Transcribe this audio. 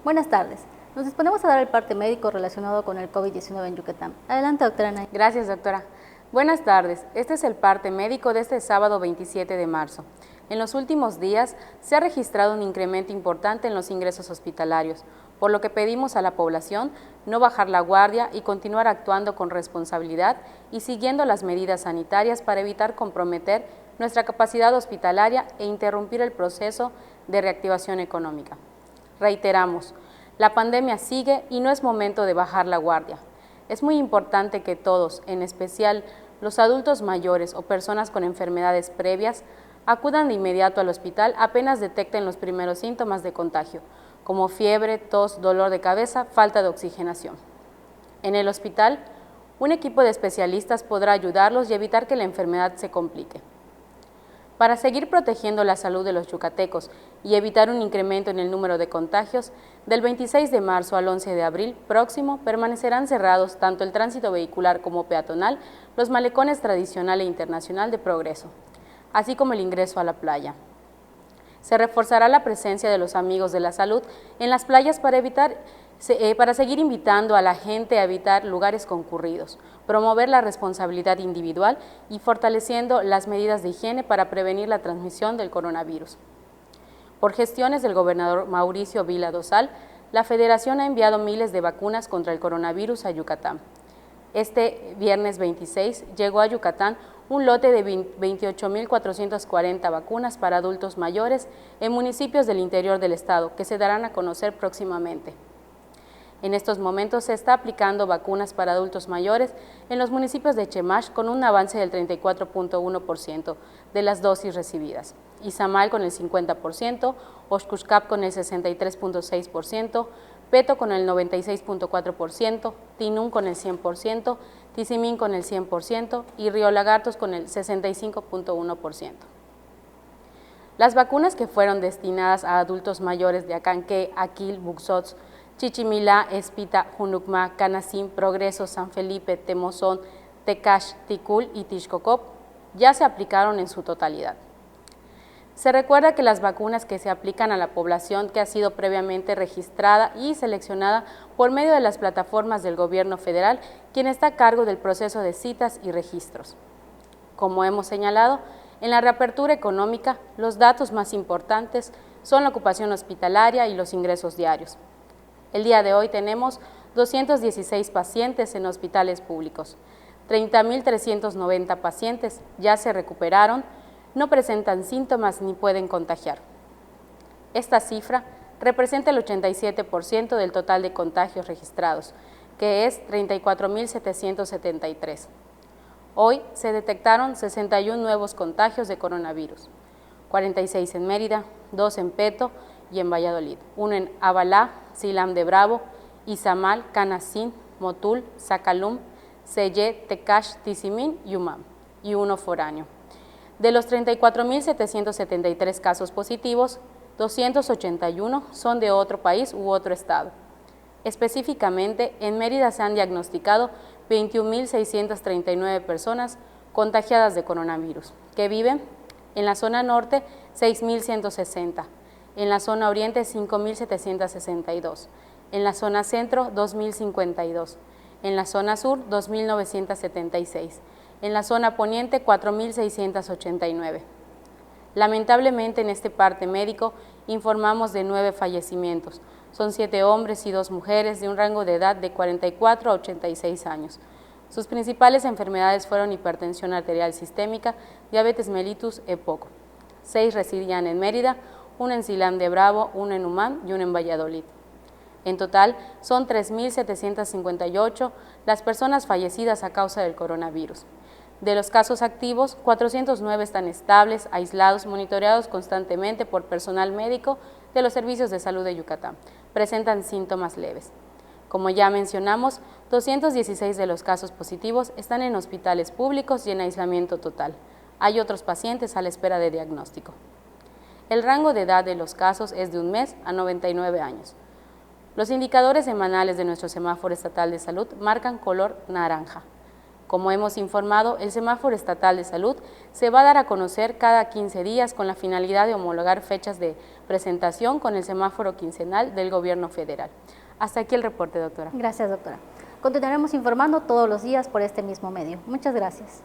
Buenas tardes. Nos disponemos a dar el parte médico relacionado con el COVID-19 en Yucatán. Adelante, doctora Nay. Gracias, doctora. Buenas tardes. Este es el parte médico de este sábado 27 de marzo. En los últimos días se ha registrado un incremento importante en los ingresos hospitalarios, por lo que pedimos a la población no bajar la guardia y continuar actuando con responsabilidad y siguiendo las medidas sanitarias para evitar comprometer nuestra capacidad hospitalaria e interrumpir el proceso de reactivación económica. Reiteramos, la pandemia sigue y no es momento de bajar la guardia. Es muy importante que todos, en especial los adultos mayores o personas con enfermedades previas, acudan de inmediato al hospital apenas detecten los primeros síntomas de contagio, como fiebre, tos, dolor de cabeza, falta de oxigenación. En el hospital, un equipo de especialistas podrá ayudarlos y evitar que la enfermedad se complique. Para seguir protegiendo la salud de los yucatecos y evitar un incremento en el número de contagios, del 26 de marzo al 11 de abril próximo permanecerán cerrados tanto el tránsito vehicular como peatonal, los malecones tradicional e internacional de Progreso, así como el ingreso a la playa. Se reforzará la presencia de los amigos de la salud en las playas para seguir invitando a la gente a evitar lugares concurridos, promover la responsabilidad individual y fortaleciendo las medidas de higiene para prevenir la transmisión del coronavirus. Por gestiones del gobernador Mauricio Vila Dosal, la Federación ha enviado miles de vacunas contra el coronavirus a Yucatán. Este viernes 26 llegó a Yucatán un lote de 28.440 vacunas para adultos mayores en municipios del interior del estado, que se darán a conocer próximamente. En estos momentos se está aplicando vacunas para adultos mayores en los municipios de Chemash con un avance del 34.1% de las dosis recibidas, Izamal con el 50%, Oxcuxcap con el 63.6%, Peto con el 96.4%, Tinún con el 100%, Tizimín con el 100% y Río Lagartos con el 65.1%. Las vacunas que fueron destinadas a adultos mayores de Acanqué, Aquil, Buxots, Chichimilá, Espita, Junucma, Canacín, Progreso, San Felipe, Temozón, Tecash, Ticul y Tixcocop ya se aplicaron en su totalidad. Se recuerda que las vacunas que se aplican a la población que ha sido previamente registrada y seleccionada por medio de las plataformas del gobierno federal, quien está a cargo del proceso de citas y registros. Como hemos señalado, en la reapertura económica, los datos más importantes son la ocupación hospitalaria y los ingresos diarios. El día de hoy tenemos 216 pacientes en hospitales públicos, 30.390 pacientes ya se recuperaron, no presentan síntomas ni pueden contagiar. Esta cifra representa el 87% del total de contagios registrados, que es 34.773. Hoy se detectaron 61 nuevos contagios de coronavirus, 46 en Mérida, 2 en Peto y en Valladolid, 1 en Abalá, Silam de Bravo, Izamal, Canacín, Motul, Zacalum, Sellé, Tecash, Tizimín y Umam, y 1 foráneo. De los 34.773 casos positivos, 281 son de otro país u otro estado. Específicamente, en Mérida se han diagnosticado 21.639 personas contagiadas de coronavirus, que viven en la zona norte 6.160, en la zona oriente 5.762, en la zona centro 2.052, en la zona sur 2.976, en la zona poniente 4.689. Lamentablemente en este parte médico informamos de 9 fallecimientos, son 7 hombres y 2 mujeres de un rango de edad de 44 a 86 años. Sus principales enfermedades fueron hipertensión arterial sistémica, diabetes mellitus, EPOC. 6 residían en Mérida, 1 en Silam de Bravo, 1 en Umam y 1 en Valladolid. En total, son 3.758 las personas fallecidas a causa del coronavirus. De los casos activos, 409 están estables, aislados, monitoreados constantemente por personal médico de los servicios de salud de Yucatán. Presentan síntomas leves. Como ya mencionamos, 216 de los casos positivos están en hospitales públicos y en aislamiento total. Hay otros pacientes a la espera de diagnóstico. El rango de edad de los casos es de 1 mes a 99 años. Los indicadores semanales de nuestro semáforo estatal de salud marcan color naranja. Como hemos informado, el semáforo estatal de salud se va a dar a conocer cada 15 días con la finalidad de homologar fechas de presentación con el semáforo quincenal del Gobierno federal. Hasta aquí el reporte, doctora. Gracias, doctora. Continuaremos informando todos los días por este mismo medio. Muchas gracias.